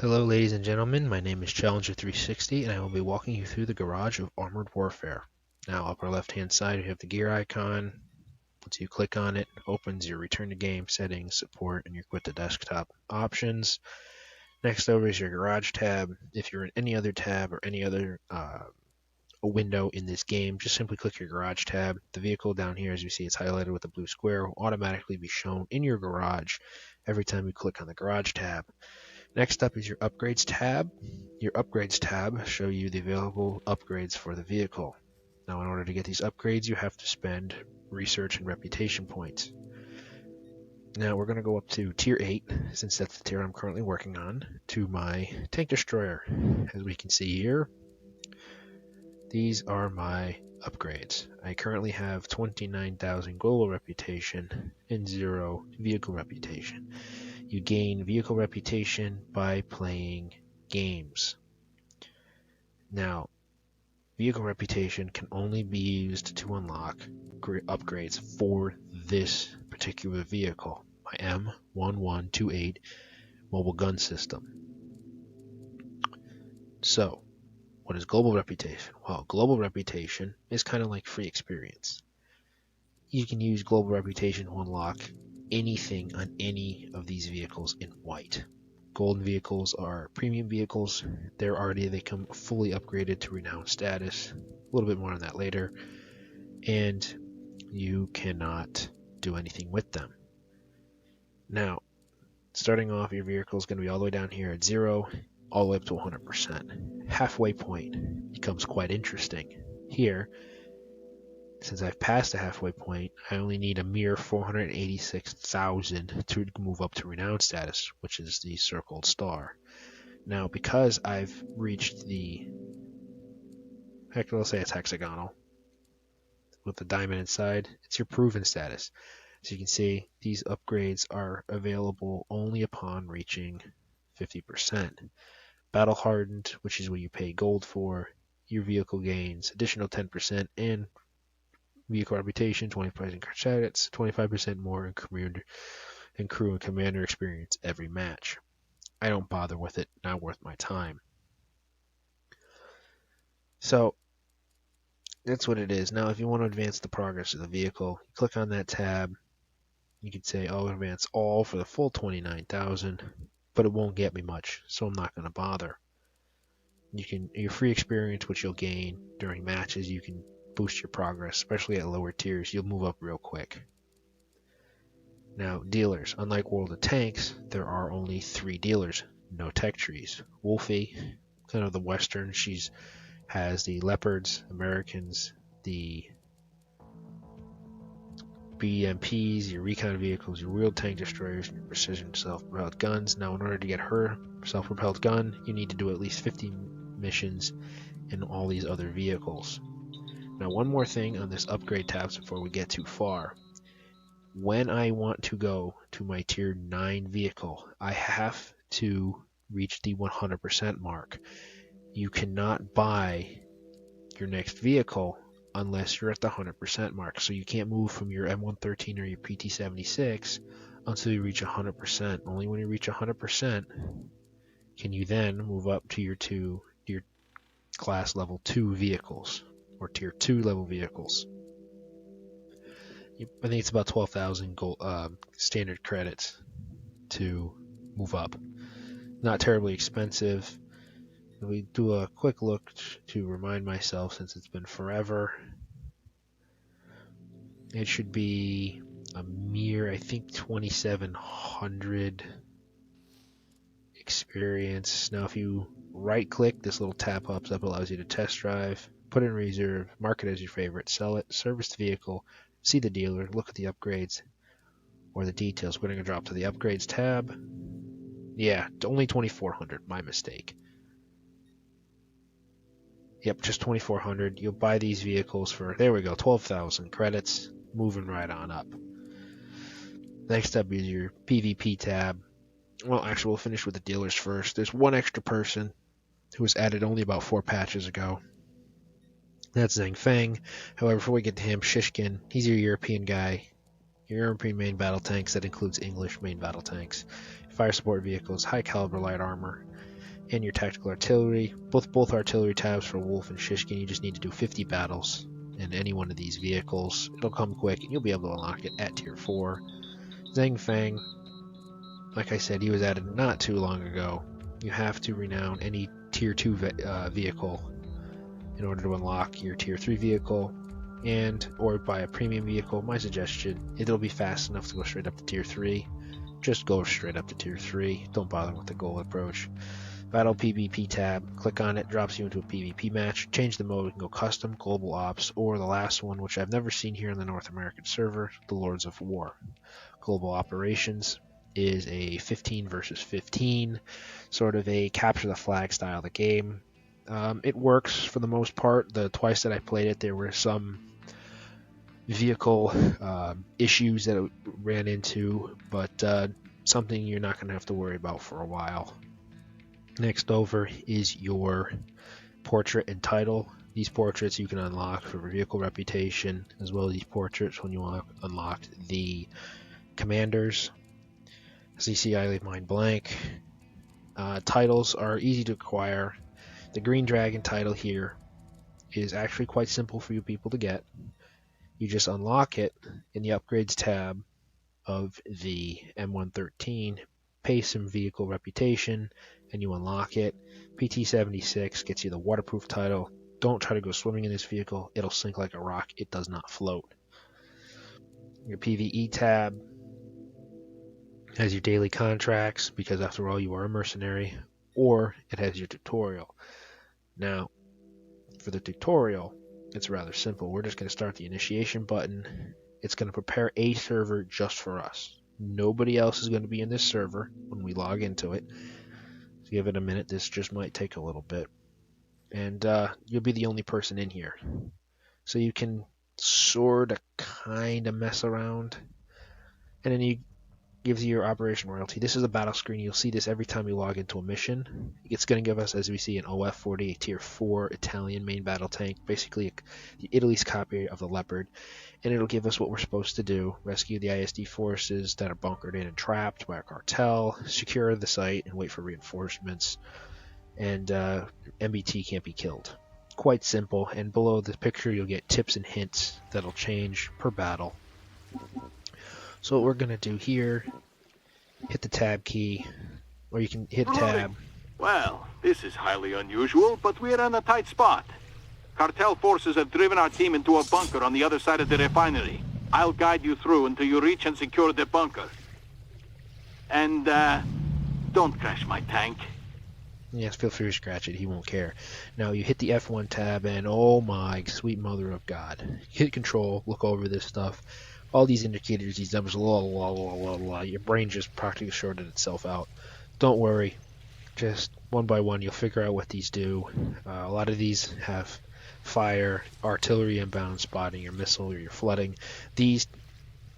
Hello ladies and gentlemen, my name is Challenger360 and I will be walking you through the garage of Armored Warfare. Now upper left hand side you have the gear icon. Once you click on it, it opens your return to game settings, support, and your quit to desktop options. Next over is your garage tab. If you're in any other tab or any other a window in this game, just simply click your garage tab. The vehicle down here, as you see it's highlighted with a blue square, will automatically be shown in your garage every time you click on the garage tab. Next up is your upgrades tab. Your upgrades tab show you the available upgrades for the vehicle. Now in order to get these upgrades you have to spend research and reputation points. Now we're going to go up to tier 8, since that's the tier I'm currently working on, to my tank destroyer. As we can see here, these are my upgrades. I currently have 29,000 global reputation and 0 vehicle reputation. You gain vehicle reputation by playing games. Now, vehicle reputation can only be used to unlock upgrades for this particular vehicle, my M1128 mobile gun system. So, what is global reputation? Well, global reputation is kind of like free experience. You can use global reputation to unlock anything on any of these vehicles in white. Golden vehicles are premium vehicles. They come fully upgraded to renowned status. A little bit more on that later. And you cannot do anything with them. Now, starting off, your vehicle is going to be all the way down here at 0, all the way up to 100%. Halfway point becomes quite interesting. Here, since I've passed the halfway point, I only need a mere 486,000 to move up to renowned status, which is the circled star. Now, because I've reached let's say it's hexagonal, with the diamond inside, it's your proven status. So you can see these upgrades are available only upon reaching 50%. Battle hardened, which is what you pay gold for, your vehicle gains additional 10% and vehicle reputation, 20% credits, 25% more in crew and commander experience every match. I don't bother with it, not worth my time. So that's what it is. Now if you want to advance the progress of the vehicle, click on that tab. You can say, I'll advance all for the full 29,000, but it won't get me much, so I'm not going to bother. Your free experience, which you'll gain during matches, you can boost your progress, especially at lower tiers. You'll move up real quick. Now, dealers. Unlike World of Tanks, there are only 3 dealers, no tech trees. Wolfie, kind of the Western, has the Leopards, Americans, the BMPs, your recon vehicles, your wheeled tank destroyers, and your precision self-propelled guns. Now, in order to get her self-propelled gun, you need to do at least 50 missions in all these other vehicles. Now, one more thing on this upgrade tabs before we get too far. When I want to go to my tier 9 vehicle, I have to reach the 100% mark. You cannot buy your next vehicle unless you're at the 100% mark. So you can't move from your M113 or your PT76 until you reach 100%. Only when you reach 100% can you then move up to your class level 2 vehicles or tier 2 level vehicles. I think it's about 12,000 gold standard credits to move up. Not terribly expensive. If we do a quick look to remind myself, since it's been forever, it should be a mere, I think, 2,700 experience. Now if you right click, this little tab pops up, allows you to test drive, put it in reserve, mark it as your favorite, sell it, service the vehicle, see the dealer, look at the upgrades or the details. We're going to drop to the upgrades tab. Yeah, only 2,400, my mistake. Yep, just 2,400. You'll buy these vehicles for, there we go, 12,000 credits, moving right on up. Next up is your PvP tab. Well, actually, we'll finish with the dealers first. There's one extra person who was added only about 4 patches ago. That's Zhang Feng. However, before we get to him, Shishkin, he's your European guy. Your European main battle tanks, that includes English main battle tanks. Fire support vehicles, high caliber light armor, and your tactical artillery. Both artillery tabs for Wolf and Shishkin. You just need to do 50 battles in any one of these vehicles. It'll come quick, and you'll be able to unlock it at Tier 4. Zhang Feng, like I said, he was added not too long ago. You have to renown any Tier 2 vehicle in order to unlock your Tier 3 vehicle, or buy a premium vehicle. My suggestion, it'll be fast enough to go straight up to Tier 3. Just go straight up to Tier 3. Don't bother with the goal approach. Battle PvP tab, click on it, drops you into a PvP match. Change the mode, you can go custom, global ops, or the last one, which I've never seen here on the North American server, the Lords of War. Global operations is a 15 versus 15, sort of a capture the flag style of the game. It works for the most part. The twice that I played it, there were some vehicle issues that it ran into, but something you're not going to have to worry about for a while. Next over is your portrait and title. These portraits you can unlock for vehicle reputation, as well as these portraits when you unlock the commanders. As you see, I leave mine blank. Titles are easy to acquire. The Green Dragon title here is actually quite simple for you people to get. You just unlock it in the upgrades tab of the M113, pay some vehicle reputation, and you unlock it. PT-76 gets you the waterproof title. Don't try to go swimming in this vehicle. It'll sink like a rock. It does not float. Your PvE tab has your daily contracts, because after all, you are a mercenary, or it has your tutorial. Now, for the tutorial, it's rather simple. We're just going to start the initiation button. It's going to prepare a server just for us. Nobody else is going to be in this server when we log into it. So give it a minute. This just might take a little bit. And you'll be the only person in here. So you can sort of kind of mess around. And then you gives you your operation royalty. This is a battle screen. You'll see this every time you log into a mission. It's going to give us, as we see, an OF-40, a Tier 4 Italian main battle tank, basically Italy's copy of the Leopard, and it'll give us what we're supposed to do: rescue the ISD forces that are bunkered in and trapped by a cartel, secure the site, and wait for reinforcements. And MBT can't be killed. Quite simple. And below the picture, you'll get tips and hints that'll change per battle. So what we're going to do here, hit the tab key, or you can hit tab. Well, this is highly unusual, but we're in a tight spot. Cartel forces have driven our team into a bunker on the other side of the refinery. I'll guide you through until you reach and secure the bunker. And, don't crash my tank. Yes, feel free to scratch it. He won't care. Now you hit the F1 tab, and oh my sweet mother of God. Hit control, look over this stuff. All these indicators, these numbers, your brain just practically sorted itself out. Don't worry. Just one by one, you'll figure out what these do. A lot of these have fire, artillery inbound spotting, your missile, or your flooding.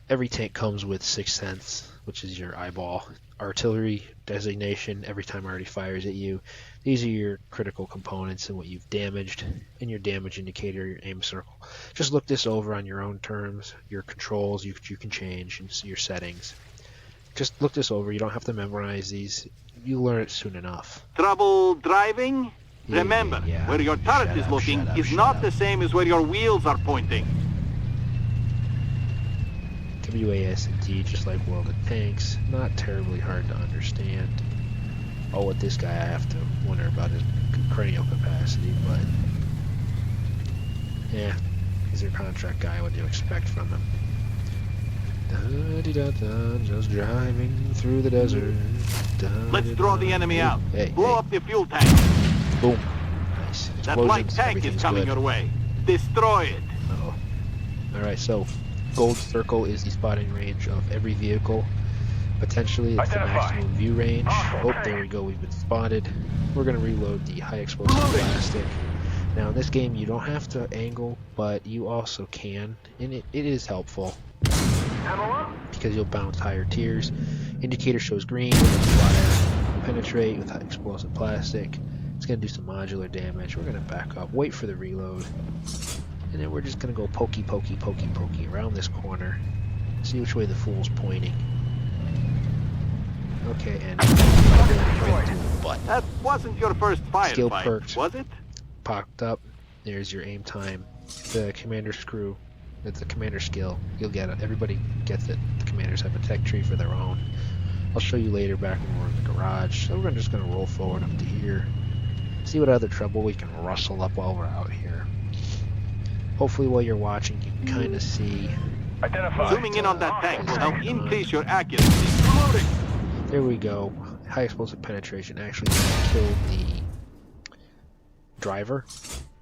Every tank comes with 6th sense, which is your eyeball. Artillery designation, every time already fires at you. These are your critical components and what you've damaged, and your damage indicator, your aim circle. Just look this over on your own terms. Your controls you can change, and your settings. Just look this over. You don't have to memorize these. You learn it soon enough. Trouble driving? Remember, where your turret is looking is not the same as where your wheels are pointing. WASD, just like World of Tanks, not terribly hard to understand. Oh, with this guy I have to wonder about his cranial capacity, but yeah, he's your contract guy. What do you expect from him? Just driving through the desert. Let's draw the enemy out. Blow up the fuel tank. Boom. Nice. Explosions. That light tank is coming your way. Destroy it. Uh-oh. Alright, so gold circle is the spotting range of every vehicle. Potentially it's the maximum view range. Oh, there we go, we've been spotted. We're going to reload the high explosive plastic. Now in this game you don't have to angle, but you also can, and it is helpful because you'll bounce higher tiers. Indicator shows green, fire, penetrate with high explosive plastic. It's going to do some modular damage. We're going to back up, wait for the reload, and then we're just going to go pokey around this corner, see which way the fool's pointing. Okay, and right into the butt. That wasn't your first Skill firefight, perks was it? popped up. There's your aim time. The commander's crew. It's the commander skill. You'll get it. Everybody gets it. The commanders have a tech tree for their own. I'll show you later back when we're in the garage. So we're just going to roll forward up to here. See what other trouble we can rustle up while we're out here. Hopefully while you're watching you can kind of see. Zooming in on that tank will help increase your accuracy. Reloading! There we go. High explosive penetration actually killed the driver.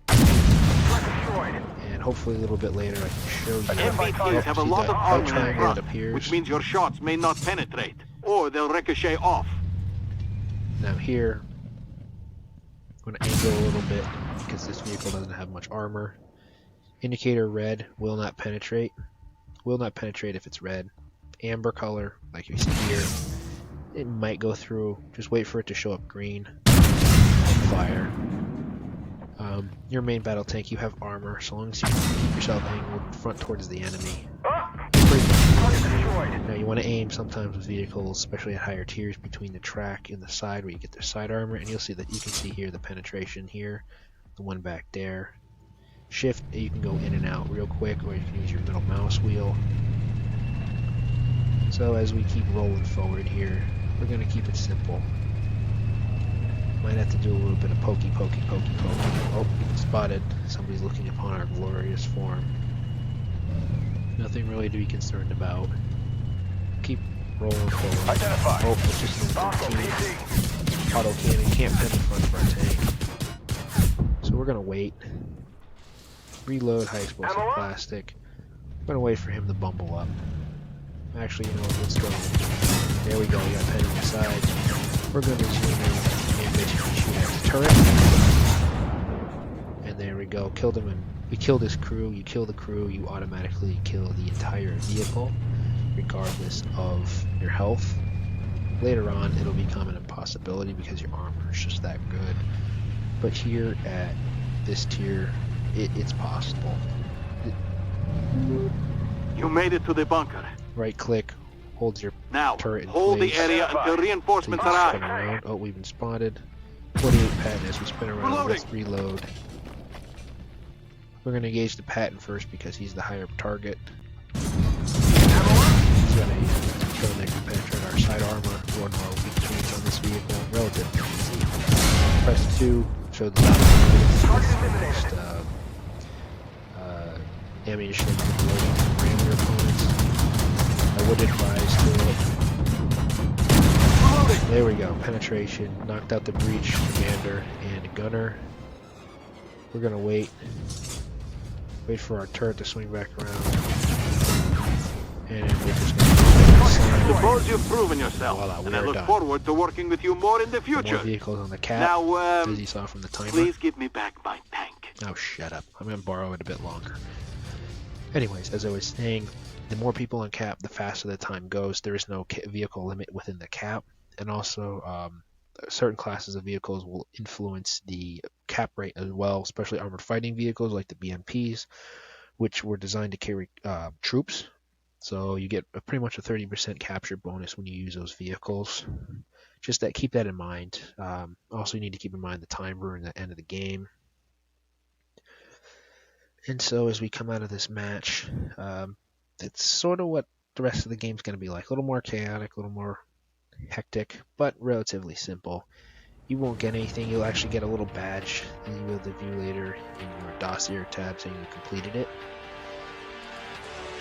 And hopefully a little bit later I can show you. MBTs have a lot of armor in triangle that front, appears. which means your shots may not penetrate, or they'll ricochet off. Now here, I'm going to angle a little bit because this vehicle doesn't have much armor. Indicator red will not penetrate. Will not penetrate if it's red. Amber color, like you see here, it might go through. Just wait for it to show up green. Fire. Your main battle tank, you have armor, so long as you keep yourself angled front towards the enemy. Now you want to aim sometimes with vehicles, especially at higher tiers, between the track and the side where you get their side armor, and you'll see that you can see here the penetration here, the one back there. Shift, you can go in and out real quick, or you can use your middle mouse wheel. So as we keep rolling forward here, we're going to keep it simple. Might have to do a little bit of pokey. Oh, spotted. Somebody's looking upon our glorious form. Nothing really to be concerned about. Keep rolling forward. Identified. Oh, it's just an auto cannon. Can't pen in front of our tank. So we're gonna wait. Reload high explosive plastic. We're gonna wait for him to bumble up. Actually, you know what? Let's go. There we go. We got pen on the side. We're gonna zoom in and basically shoot at the turret. And there we go. Killed him, and we killed his crew. You kill the crew, you automatically kill the entire vehicle, regardless of your health. Later on, it'll become an impossibility because your armor is just that good. But here at this tier, it's possible. You made it to the bunker. Right click, holds your Now, turret in hold the place. area until reinforcements Spin arrive. around. Oh, we've been spotted. 48 patent as we spin around. Reloading. Let's reload. We're going to engage the patent first because he's the higher target. He's got a kill that can penetrate our side armor. One more weak points on this vehicle. Relatively easy. Press 2, show the next ammunition loading to ram your opponents. I would advise to it. There we go. Penetration. Knocked out the breach, commander, and gunner. We're going to wait. Wait for our turret to swing back around. And we're just going to Suppose you've proven yourself, Voila, and we I are look done. forward to working with you more in the future. more vehicles on the cap, Now, as you saw from the timer. please give me back my tank. Oh, shut up. I'm going to borrow it a bit longer. Anyways, as I was saying, the more people on cap, the faster the time goes. There is no vehicle limit within the cap. And also, certain classes of vehicles will influence the cap rate as well, especially armored fighting vehicles like the BMPs, which were designed to carry troops. So you get pretty much a 30% capture bonus when you use those vehicles. Just that, keep that in mind. Also, you need to keep in mind the timer and the end of the game. And so as we come out of this match, it's sort of what the rest of the game's going to be like. A little more chaotic, a little more hectic, but relatively simple. You won't get anything. You'll actually get a little badge that you will view later in your dossier tab saying you completed it.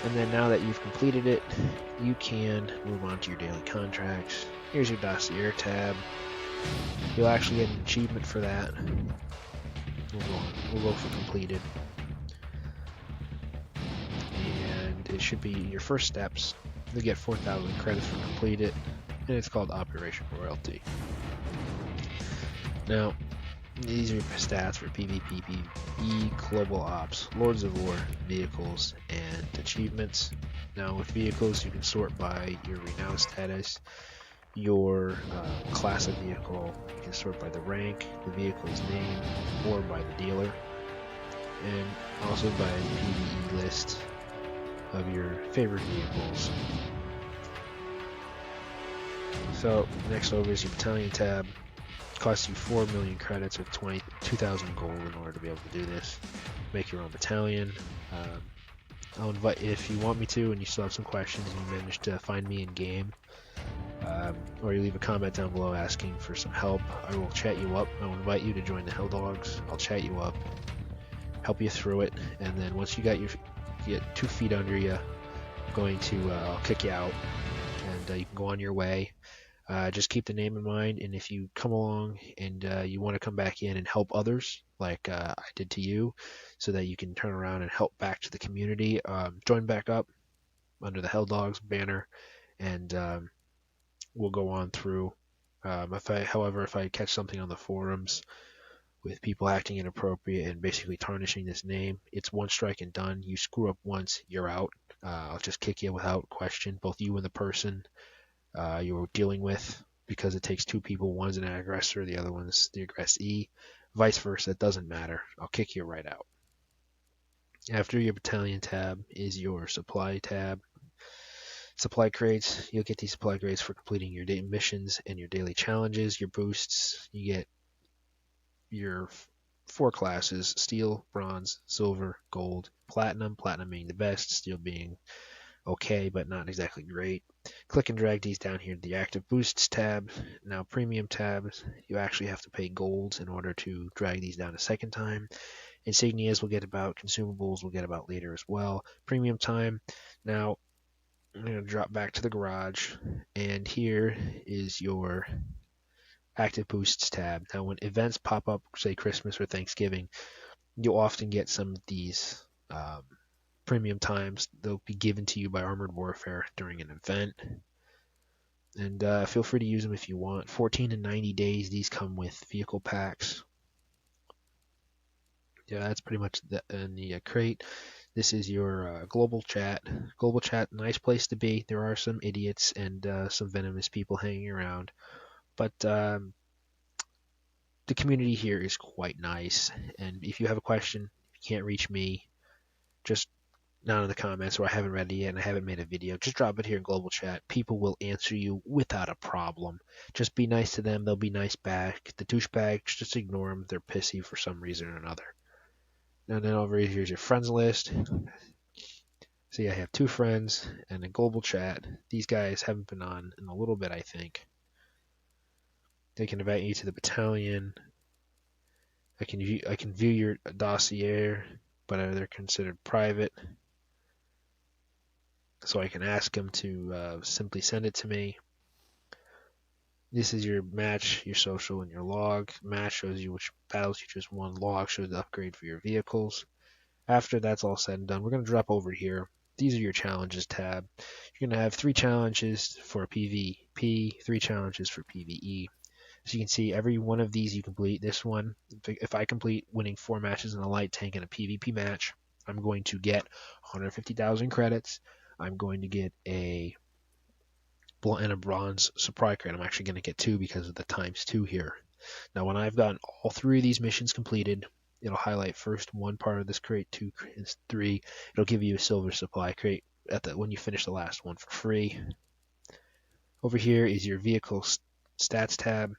And then now that you've completed it, you can move on to your daily contracts. Here's your dossier tab. You'll actually get an achievement for that. We'll go for completed. And it should be your first steps. You'll get 4,000 credits for completed, and it's called Operation Royalty. Now, these are your stats for PvP, PvE, Global Ops, Lords of War, Vehicles, and Achievements. Now, with vehicles, you can sort by your renown status, your class of vehicle. You can sort by the rank, the vehicle's name, or by the dealer, and also by the PvE list of your favorite vehicles. So next over is your battalion tab. Costs you 4 million credits or 22,000 gold in order to be able to do this. Make your own battalion. Um, I'll invite if you want me to, and you still have some questions, and you manage to find me in game, or you leave a comment down below asking for some help. I will chat you up. I will invite you to join the Hell Dogs. I'll chat you up, help you through it, and then once you get 2 feet under you, I'm going to I'll kick you out, and you can go on your way. Just keep the name in mind, and if you come along and you want to come back in and help others, like I did to you, so that you can turn around and help back to the community, join back up under the Hell Dogs banner, and we'll go on through. However, if I catch something on the forums with people acting inappropriate and basically tarnishing this name, it's one strike and done. You screw up once, you're out. I'll just kick you without question, both you and the person you're dealing with, because it takes 2 people. One's an aggressor, the other one's the aggressee. Vice versa, it doesn't matter. I'll kick you right out. After your battalion tab is your supply tab. Supply crates, you'll get these supply crates for completing your daily missions and your daily challenges. Your boosts, you get your 4 classes: steel, bronze, silver, gold, platinum. Platinum being the best, steel being okay, but not exactly great. Click and drag these down here to the active boosts tab. Now premium tabs, you actually have to pay gold in order to drag these down a second time. Insignias we'll get about, consumables we'll get about later as well. Premium time, now I'm going to drop back to the garage, and here is your active boosts tab. Now when events pop up, say Christmas or Thanksgiving, you'll often get some of these premium times. They'll be given to you by Armored Warfare during an event, and feel free to use them if you want. 14 and 90 days, these come with vehicle packs. Yeah, that's pretty much in the crate. This is your global chat. Global chat, nice place to be. There are some idiots and some venomous people hanging around, but the community here is quite nice. And if you have a question, if you can't reach me, just down in the comments, or I haven't read it yet and I haven't made a video, just drop it here in global chat. People will answer you without a problem. Just be nice to them, they'll be nice back. The douchebags, just ignore them. They're pissy for some reason or another. And then over here's your friends list. See, I have 2 friends and a global chat. These guys haven't been on in a little bit, I think. They can invite you to the battalion. I can view your dossier, but they're considered private. So I can ask them to simply send it to me. This is your match, your social, and your log. Match shows you which battles you just won. Log shows the upgrade for your vehicles. After that's all said and done, we're going to drop over here. These are your challenges tab. You're going to have 3 challenges for PvP, 3 challenges for PvE. As you can see, every one of these you complete. This one, if I complete winning 4 matches in a light tank in a PvP match, I'm going to get 150,000 credits. I'm going to get a bronze supply crate. I'm actually going to get 2 because of the ×2 here. Now, when I've gotten all 3 of these missions completed, it'll highlight first 1 part of this crate, 2 and 3. It'll give you a silver supply crate when you finish the last one for free. Over here is your vehicle stats tab.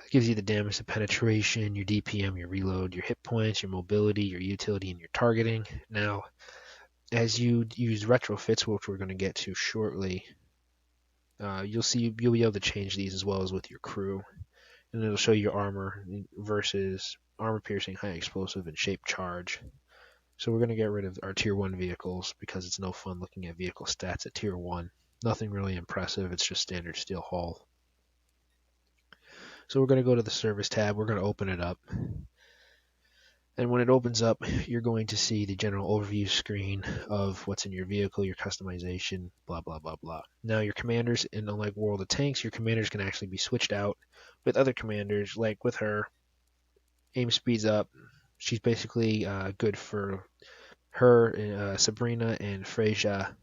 It gives you the damage to penetration, your DPM, your reload, your hit points, your mobility, your utility, and your targeting. Now, as you use retrofits, which we're going to get to shortly, you'll be able to change these as well as with your crew, and it'll show you your armor versus armor piercing, high explosive, and shape charge. So we're going to get rid of our tier 1 vehicles because it's no fun looking at vehicle stats at tier 1. Nothing really impressive, it's just standard steel hull. So we're going to go to the service tab, we're going to open it up. And when it opens up, you're going to see the general overview screen of what's in your vehicle, your customization, blah, blah, blah, blah. Now, your commanders, in unlike World of Tanks, your commanders can actually be switched out with other commanders, like with her. Aim speeds up. She's basically good for her. Sabrina and Freya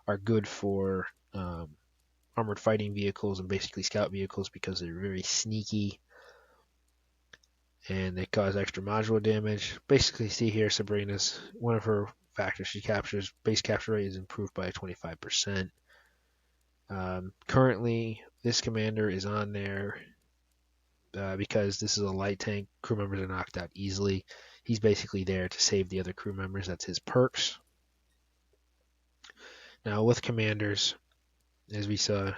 are good for armored fighting vehicles and basically scout vehicles because they're very sneaky and they cause extra module damage. Basically, see here, Sabrina's one of her factors she captures, base capture rate is improved by 25%. Currently, this commander is on there. because this is a light tank. Crew members are knocked out easily. He's basically there to save the other crew members. That's his perks. Now with commanders, as we saw,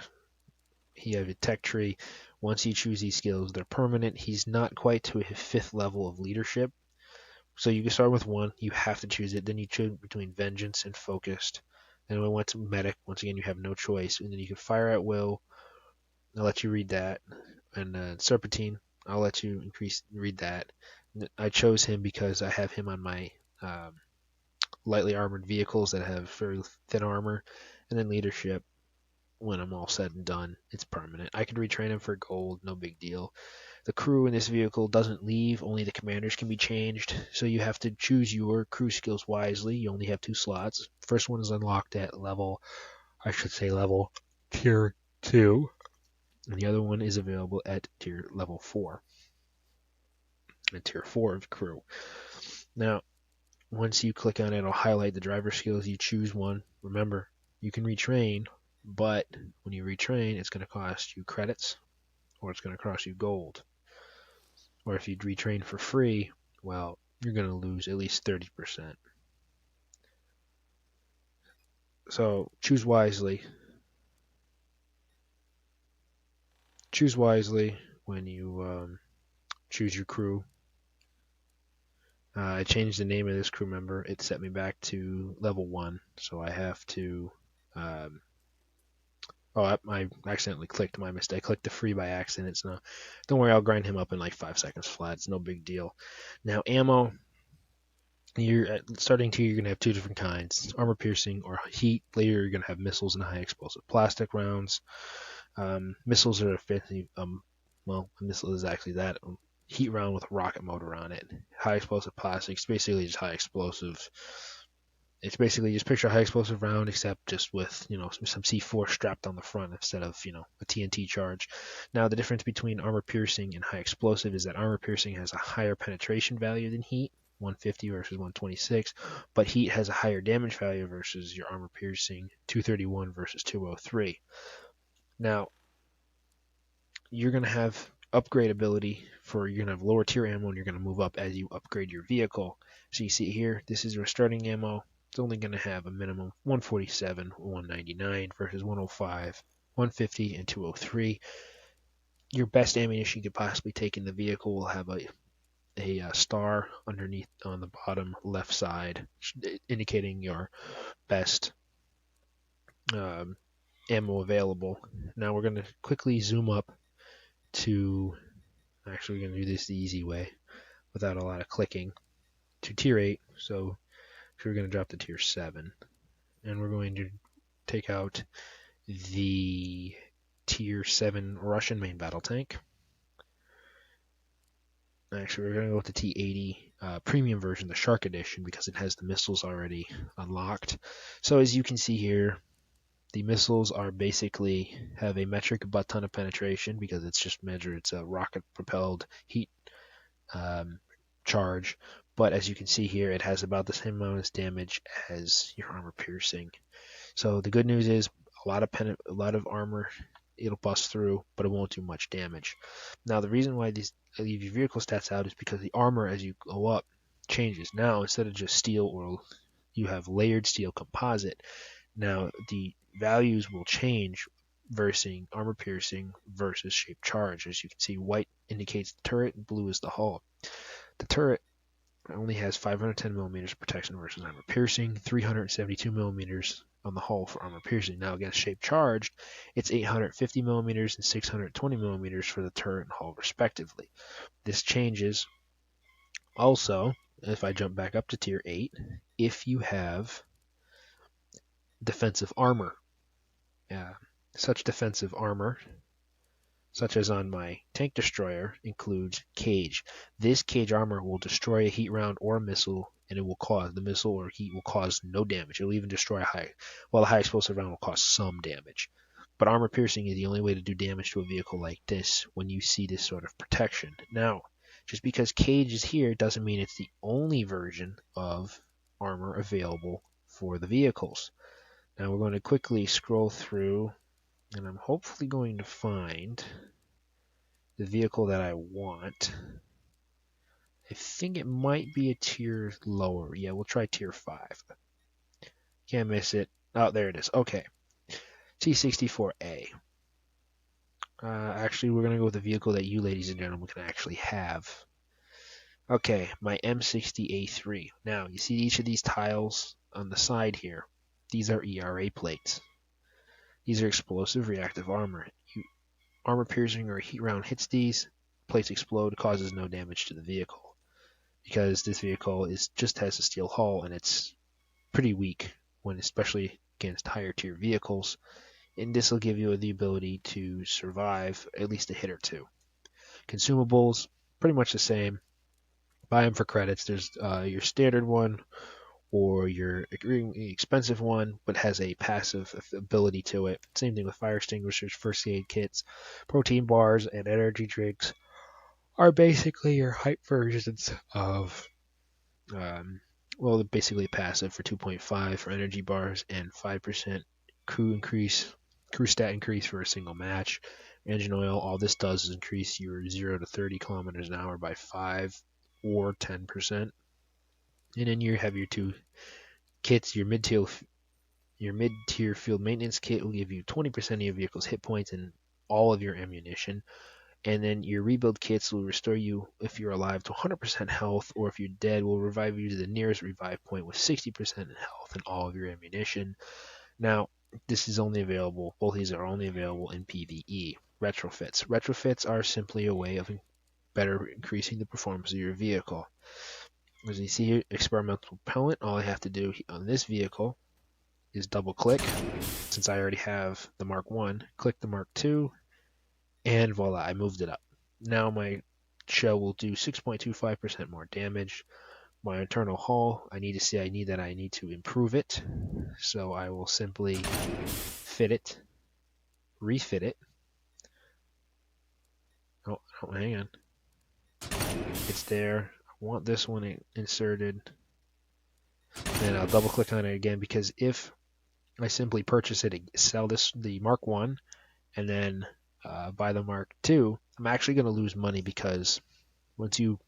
he has a tech tree. Once you choose these skills, they're permanent. He's not quite to his 5th level of leadership. So you can start with 1. You have to choose it. Then you choose between vengeance and focused. Then we went to medic. Once again, you have no choice. And then you can fire at will. I'll let you read that. And serpentine, I'll let you read that. I chose him because I have him on my lightly armored vehicles that have very thin armor. And then leadership, when I'm all said and done, it's permanent. I could retrain him for gold, no big deal. The crew in this vehicle doesn't leave, only the commanders can be changed, so you have to choose your crew skills wisely. You only have 2 slots. First one is unlocked at level tier 2, and the other one is available at level 4, and tier 4 of crew. Now, once you click on it, it'll highlight the driver skills. You choose one. Remember, you can retrain, but when you retrain, it's going to cost you credits, or it's going to cost you gold. Or if you retrain for free, well, you're going to lose at least 30%. So choose wisely. Choose wisely when you choose your crew. I changed the name of this crew member. It set me back to level 1, so I have to... I accidentally clicked. My mistake. I clicked the free by accident. It's not. Don't worry, I'll grind him up in like 5 seconds flat. It's no big deal. Now ammo. You're at starting tier. You're gonna have 2 different kinds: armor piercing or heat. Later, you're gonna have missiles and high explosive plastic rounds. Missiles are fancy. Well, a missile is actually that heat round with a rocket motor on it. High explosive plastics, basically just high explosive. It's basically just picture a high explosive round, except just with some C4 strapped on the front instead of a TNT charge. Now the difference between armor piercing and high explosive is that armor piercing has a higher penetration value than heat, 150 versus 126, but heat has a higher damage value versus your armor piercing, 231 versus 203. Now you're gonna have upgrade ability you're gonna have lower tier ammo, and you're gonna move up as you upgrade your vehicle. So you see here, this is your starting ammo. It's only going to have a minimum 147, 199 versus 105, 150, and 203. Your best ammunition you could possibly take in the vehicle will have a star underneath on the bottom left side, indicating your best ammo available. Now we're going to quickly zoom up to, actually we're going to do this the easy way without a lot of clicking, to tier 8. So we're going to drop to tier 7, and we're going to take out the tier 7 Russian main battle tank. Actually, we're going to go with the T-80 premium version, the Shark Edition, because it has the missiles already unlocked. So as you can see here, the missiles are basically have a metric butt ton of penetration because it's just measured. It's a rocket-propelled heat charge. But as you can see here, it has about the same amount of damage as your armor piercing. So the good news is a lot of armor it'll bust through, but it won't do much damage. Now the reason why I leave your vehicle stats out is because the armor as you go up changes. Now instead of just steel, or you have layered steel composite. Now the values will change versus armor piercing versus shape charge. As you can see, white indicates the turret and blue is the hull. The turret only has 510 millimeters of protection versus armor piercing, 372 millimeters on the hull for armor piercing. Now against shape charged, it's 850 millimeters and 620 millimeters for the turret and hull respectively. This changes also if I jump back up to tier 8 if you have defensive armor. Such defensive armor, such as on my tank destroyer, includes cage. This cage armor will destroy a heat round or a missile, and it will cause the missile or heat will cause no damage. It will even destroy while a high explosive round will cause some damage. But armor piercing is the only way to do damage to a vehicle like this when you see this sort of protection. Now, just because cage is here doesn't mean it's the only version of armor available for the vehicles. Now we're going to quickly scroll through, and I'm hopefully going to find the vehicle that I want. I think it might be a tier lower. Yeah, we'll try tier 5. Can't miss it. Oh, there it is. Okay. T64A. Actually, we're going to go with the vehicle that you, ladies and gentlemen, can actually have. Okay, my M60A3. Now, you see each of these tiles on the side here? These are ERA plates. These are explosive reactive armor. Armor piercing or heat round hits these, plates explode, causes no damage to the vehicle. Because this vehicle just has a steel hull and it's pretty weak when especially against higher tier vehicles. And this will give you the ability to survive at least a hit or two. Consumables, pretty much the same. Buy them for credits. There's your standard one or your expensive one, but has a passive ability to it. Same thing with fire extinguishers, first aid kits, protein bars, and energy drinks are basically your hype versions of, basically passive for 2.5 for energy bars and 5% crew stat increase for a single match. Engine oil, all this does is increase your 0 to 30 kilometers an hour by 5 or 10%. And then you have your two kits, your mid-tier field maintenance kit will give you 20% of your vehicle's hit points and all of your ammunition. And then your rebuild kits will restore you if you're alive to 100% health, or if you're dead, will revive you to the nearest revive point with 60% health and all of your ammunition. Now, both these are only available in PvE. Retrofits. Retrofits are simply a way of better increasing the performance of your vehicle. As you see here, experimental propellant, all I have to do on this vehicle is double click, since I already have the Mark 1, click the Mark 2, and voila, I moved it up. Now my shell will do 6.25% more damage. My internal hull, I need to improve it. So I will simply refit it. Oh, hang on. It's there. I want this one inserted. Then I'll double click on it again, because if I simply purchase it, sell the Mark 1, and then buy the Mark II, I'm actually going to lose money, because once you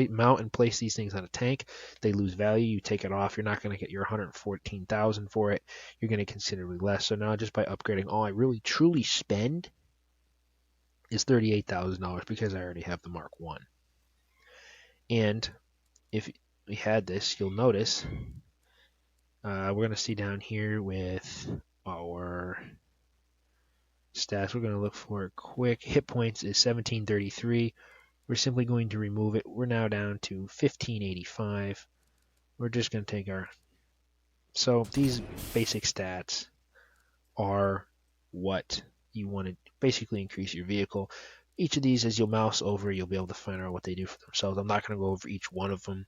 mount and place these things on a tank, they lose value. You take it off, you're not going to get your 114,000 for it. You're going to considerably less. So now, just by upgrading, all I really truly spend is $38,000, because I already have the Mark 1. And if we had this, you'll notice we're going to see down here with our stats, we're going to look for a quick hit points is 1733. We're simply going to remove it. We're now down to 1585. We're just going to take so these basic stats are what you want to basically increase your vehicle. Each of these, as you'll mouse over, you'll be able to find out what they do for themselves. I'm not going to go over each one of them.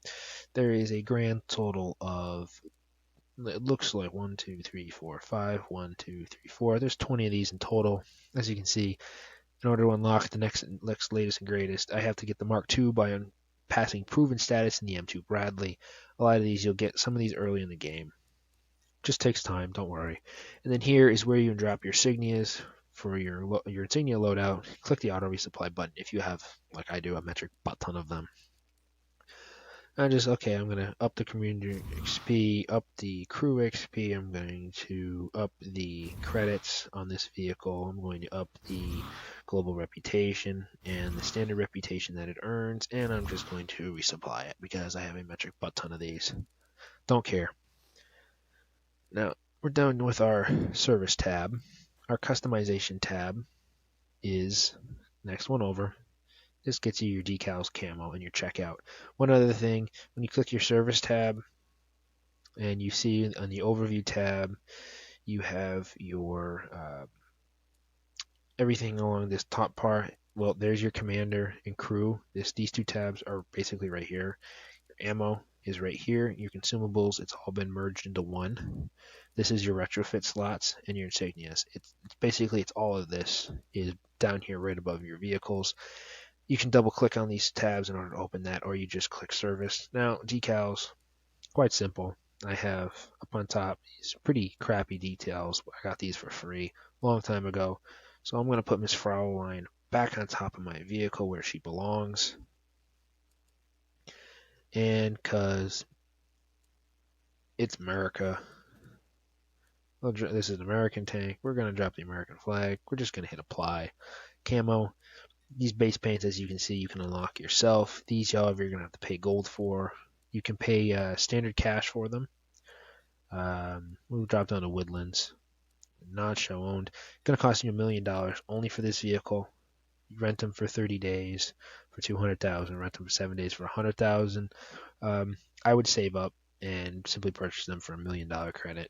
There is a grand total of, it looks like 1, 2, 3, 4, 5. 1, 2, 3, 4. There's 20 of these in total. As you can see, in order to unlock the next latest and greatest, I have to get the Mark II by passing proven status in the M2 Bradley. A lot of these, you'll get some of these early in the game. Just takes time, don't worry. And then here is where you can drop your insignias for your insignia loadout. Click the auto resupply button if you have, like I do, a metric butt ton of them. I'm going to up the community XP, up the crew XP. I'm going to up the credits on this vehicle. I'm going to up the global reputation and the standard reputation that it earns. And I'm just going to resupply it, because I have a metric butt ton of these. Don't care. Now, we're done with our service tab. Our customization tab is next one over. This gets you your decals, camo, and your checkout. One other thing, when you click your service tab, and you see on the overview tab, you have your everything along this top part. Well, there's your commander and crew. These two tabs are basically right here. Your ammo is right here. Your consumables, it's all been merged into one. This is your retrofit slots and your insignias. It's basically all of this is down here right above your vehicles. You can double click on these tabs in order to open that, or you just click service. Now, decals, quite simple. I have up on top these pretty crappy details. I got these for free a long time ago. So I'm going to put Miss Fraulein back on top of my vehicle where she belongs. And because it's America, this is an American tank, we're going to drop the American flag. We're just going to hit apply. Camo. These base paints, as you can see, you can unlock yourself. These, however, you're going to have to pay gold for. You can pay standard cash for them. We'll drop down to Woodlands. Not show owned. Going to cost you $1 million only for this vehicle. You rent them for 30 days for 200,000. Rent them for 7 days for 100,000. I would save up and simply purchase them for $1 million credit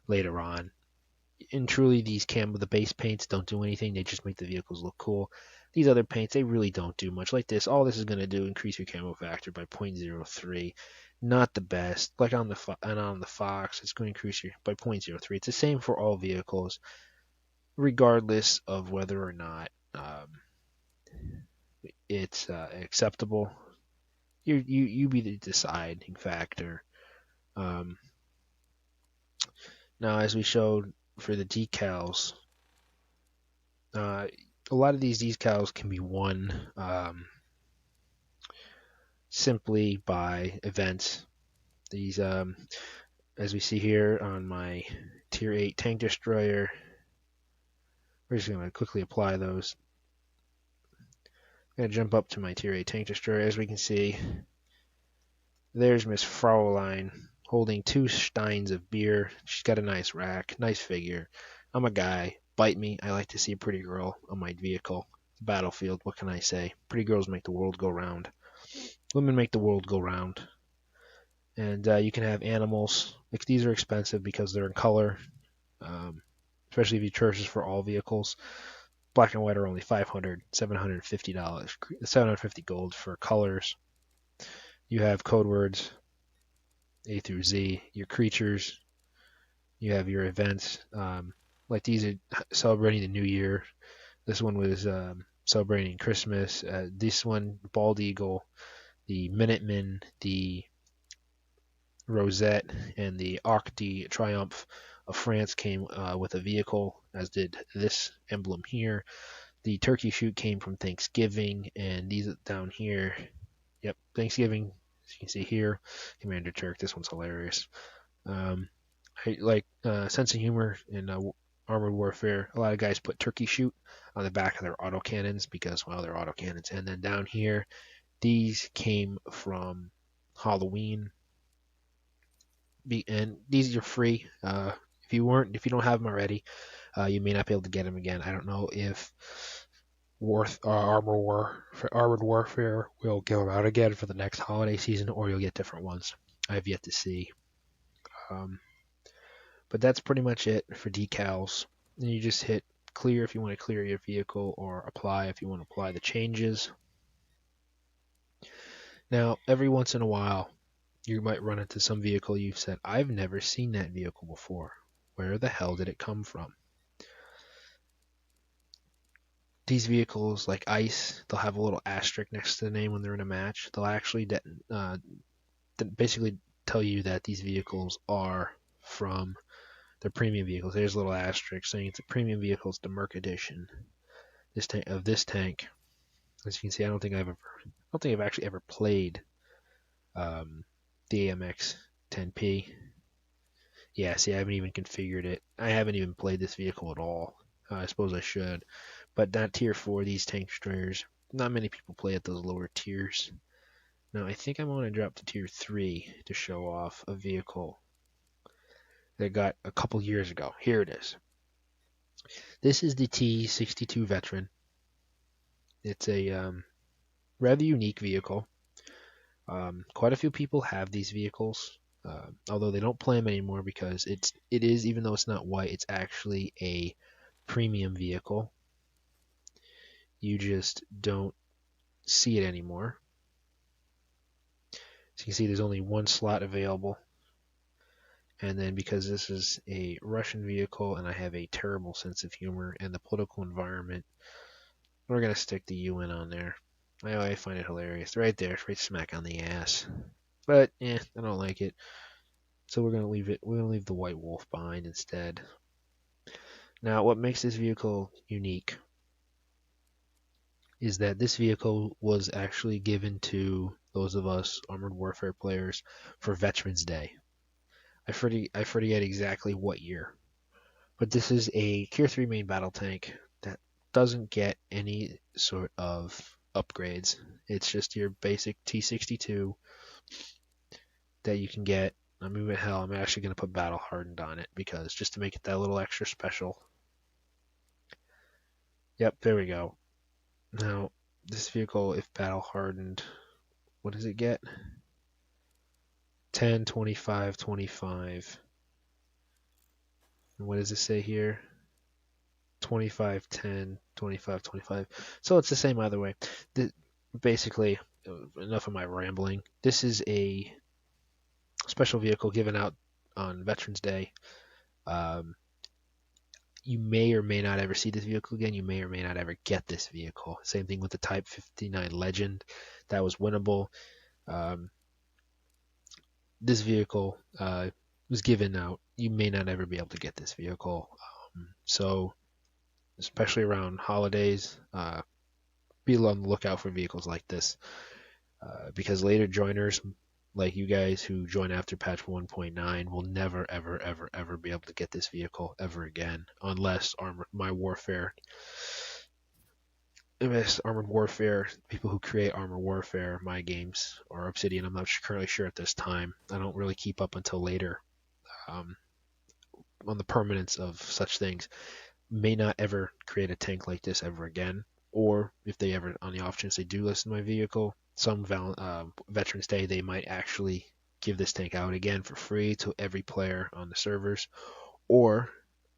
later on. And truly, these the base paints don't do anything. They just make the vehicles look cool. These other paints, they really don't do much. Like this, all this is going to do increase your camo factor by 0.03. Not the best. Like on the Fox, it's going to increase your by 0.03. It's the same for all vehicles, regardless of whether or not it's acceptable. You be the deciding factor. Now, as we showed for the decals, a lot of these decals can be won simply by events. These, as we see here on my Tier 8 tank destroyer, we're just going to quickly apply those. I'm going to jump up to my Tier 8 tank destroyer. As we can see, there's Miss Fraulein holding 2 steins of beer. She's got a nice rack, nice figure. I'm a guy. Bite me. I like to see a pretty girl on my vehicle. Battlefield, what can I say? Pretty girls make the world go round. Women make the world go round. And you can have animals. Like, these are expensive because they're in color, especially if you purchase for all vehicles. Black and white are only $500, $750, 750 gold for colors. You have code words, A through Z, your creatures. You have your events. Like these are celebrating the New Year. This one was celebrating Christmas. This one, Bald Eagle, the Minutemen, the Rosette, and the Arc de Triomphe of France came with a vehicle, as did this emblem here. The turkey shoot came from Thanksgiving, and these down here, yep, Thanksgiving, as you can see here, Commander Turk. This one's hilarious. I like sense of humor in Armored Warfare. A lot of guys put turkey shoot on the back of their autocannons because, well, they're autocannons. And then down here, these came from Halloween. And these are free. If you don't have them already, you may not be able to get them again. I don't know if Armored Warfare will give them out again for the next holiday season, or you'll get different ones. I have yet to see. But that's pretty much it for decals. And you just hit clear if you want to clear your vehicle, or apply if you want to apply the changes. Now, every once in a while, you might run into some vehicle you've said, I've never seen that vehicle before. Where the hell did it come from? These vehicles, like ICE, they'll have a little asterisk next to the name when they're in a match. They'll actually basically tell you that these vehicles are from their premium vehicles. There's a little asterisk saying it's a premium vehicle. It's the Merc edition. This tank. As you can see, I don't think I've actually ever played the AMX 10P. Yeah, see, I haven't even configured it. I haven't even played this vehicle at all. I suppose I should. But not tier 4, these tank destroyers. Not many people play at those lower tiers. Now, I think I'm going to drop to tier 3 to show off a vehicle that I got a couple years ago. Here it is. This is the T62 Veteran. It's a rather unique vehicle. Quite a few people have these vehicles, although they don't play them anymore because it is, even though it's not white, it's actually a premium vehicle. You just don't see it anymore. So you can see there's only one slot available. And then because this is a Russian vehicle and I have a terrible sense of humor and the political environment, we're going to stick the UN on there. I find it hilarious. Right there, right smack on the ass. But, I don't like it. So we're going to leave it. We're going to leave the white wolf behind instead. Now, what makes this vehicle unique is that this vehicle was actually given to those of us Armored Warfare players for Veterans Day. I forget exactly what year, but this is a Tier 3 main battle tank that doesn't get any sort of upgrades. It's just your basic T62 that you can get. I mean, hell, I'm actually going to put battle hardened on it because just to make it that little extra special. Yep, there we go. Now, this vehicle, if battle hardened, what does it get? 10, 25, 25. And what does it say here? 25, 10, 25, 25. So it's the same either way. Basically, enough of my rambling. This is a special vehicle given out on Veterans Day. Um, you may or may not ever see this vehicle again. You may or may not ever get this vehicle. Same thing with the Type 59 Legend. That was winnable. Um, this vehicle was given out. You may not ever be able to get this vehicle. So, especially around holidays, be on the lookout for vehicles like this. Because later joiners, like you guys who join after patch 1.9, will never, ever, ever, ever be able to get this vehicle ever again, unless Armored Warfare, people who create Armored Warfare, my games, or Obsidian, I'm not currently sure at this time. I don't really keep up until later um, on the permanence of such things. May not ever create a tank like this ever again, or if they ever, on the off chance they do list my vehicle, some Veterans Day, they might actually give this tank out again for free to every player on the servers, or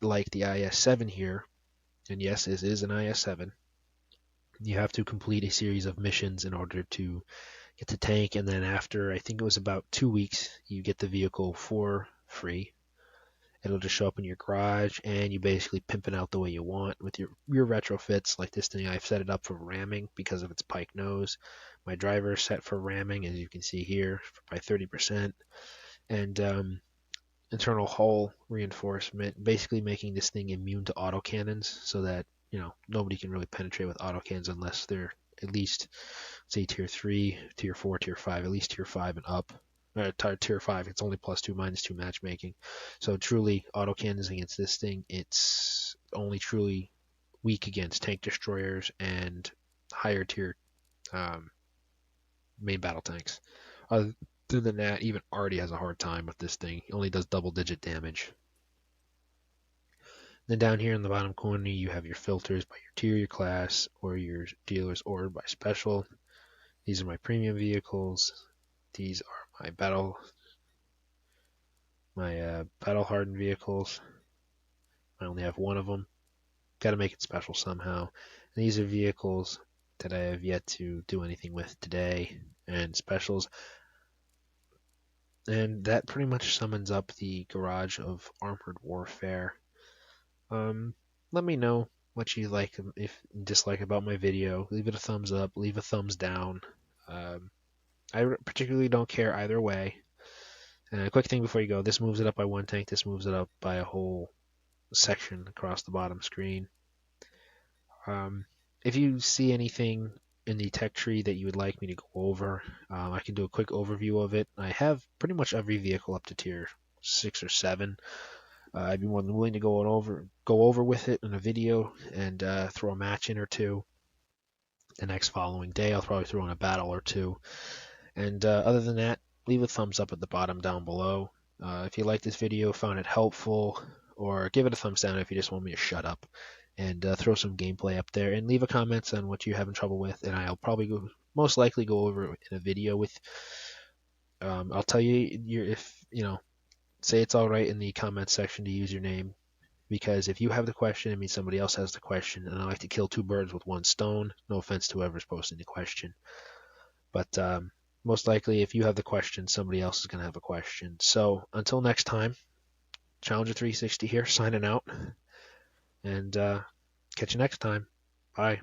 like the IS-7 here, and yes, this is an IS-7, you have to complete a series of missions in order to get the tank, and then after, I think it was about 2 weeks, you get the vehicle for free. It'll just show up in your garage, and you basically pimp it out the way you want with your retrofits. Like this thing, I've set it up for ramming because of its pike nose. My driver is set for ramming, as you can see here, by 30%. And internal hull reinforcement, basically making this thing immune to autocannons so that, nobody can really penetrate with autocannons unless they're at least, say, tier 3, tier 4, tier 5, at least tier 5 and up. Tier 5, it's only +2, -2 matchmaking. So truly, autocannons against this thing, it's only truly weak against tank destroyers and higher tier main battle tanks. Other than that, even Artie has a hard time with this thing. It only does double-digit damage. Then down here in the bottom corner, you have your filters by your tier, your class, or your dealers ordered by special. These are my premium vehicles. These are my battle hardened vehicles. I only have one of them. Got to make it special somehow. And these are vehicles that I have yet to do anything with today, and specials. And that pretty much summons up the garage of Armored Warfare. Let me know what you like, if dislike about my video. Leave it a thumbs up, leave a thumbs down. I particularly don't care either way. And a quick thing before you go, this moves it up by one tank, this moves it up by a whole section across the bottom screen. If you see anything in the tech tree that you would like me to go over, I can do a quick overview of it. I have pretty much every vehicle up to tier 6 or 7. I'd be more than willing to go over with it in a video and throw a match in or two. The next following day, I'll probably throw in a battle or two. And other than that, leave a thumbs up at the bottom down below. If you like this video, found it helpful, or give it a thumbs down if you just want me to shut up. And throw some gameplay up there, and leave a comment on what you're having trouble with, and I'll probably most likely go over it in a video with. I'll tell you if say it's all right in the comment section to use your name, because if you have the question, it means somebody else has the question, and I like to kill two birds with one stone. No offense to whoever's posting the question, but most likely if you have the question, somebody else is going to have a question. So until next time, Challenger360 here, signing out, and catch you next time. Bye.